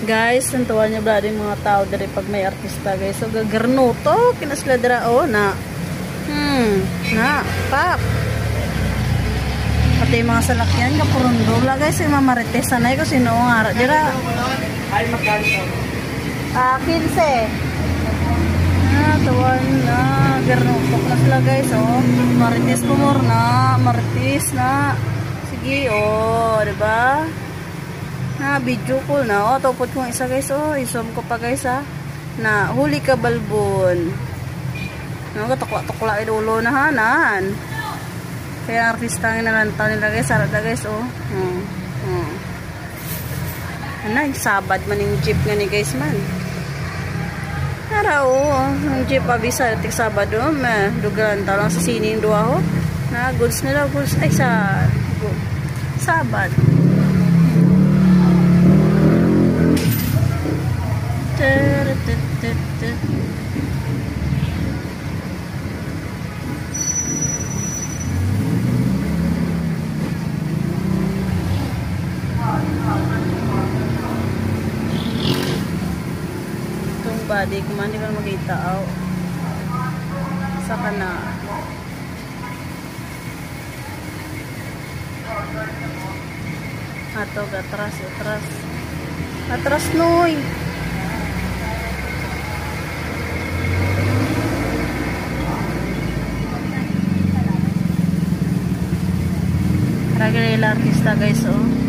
Guys, nantuan niya ba din mga tao dari pag may artista guys. So gagarnuto kinasla dira na. Na, pap. Pati mga salakyan ka purundo la guys, yung mamarites sanay ko sino ang ara dira. Ay magkano? 15. Tuwan na garnuto kinasla guys, oh. Marites po more na, marites na. Sige, oh, diba? Na video call na. Oh, tupot kong isa guys. Oh, isom ko pa guys ha. Na huli ka balbon. No, katukla-tukla idulo na hanan. Kaya artista ng nalanta nila guys. Sarada guys. Oh. Ano, sabad man yung jeep nga ni guys man. Nara oh. Yung jeep abisa. Tik sabad oh. Dugan talang sa sining dua ho. Na goods nila. Goods. Ay sa sabad. Itong body kuman di ka makita sa kana ato atras noy. Ragil artista guys oh.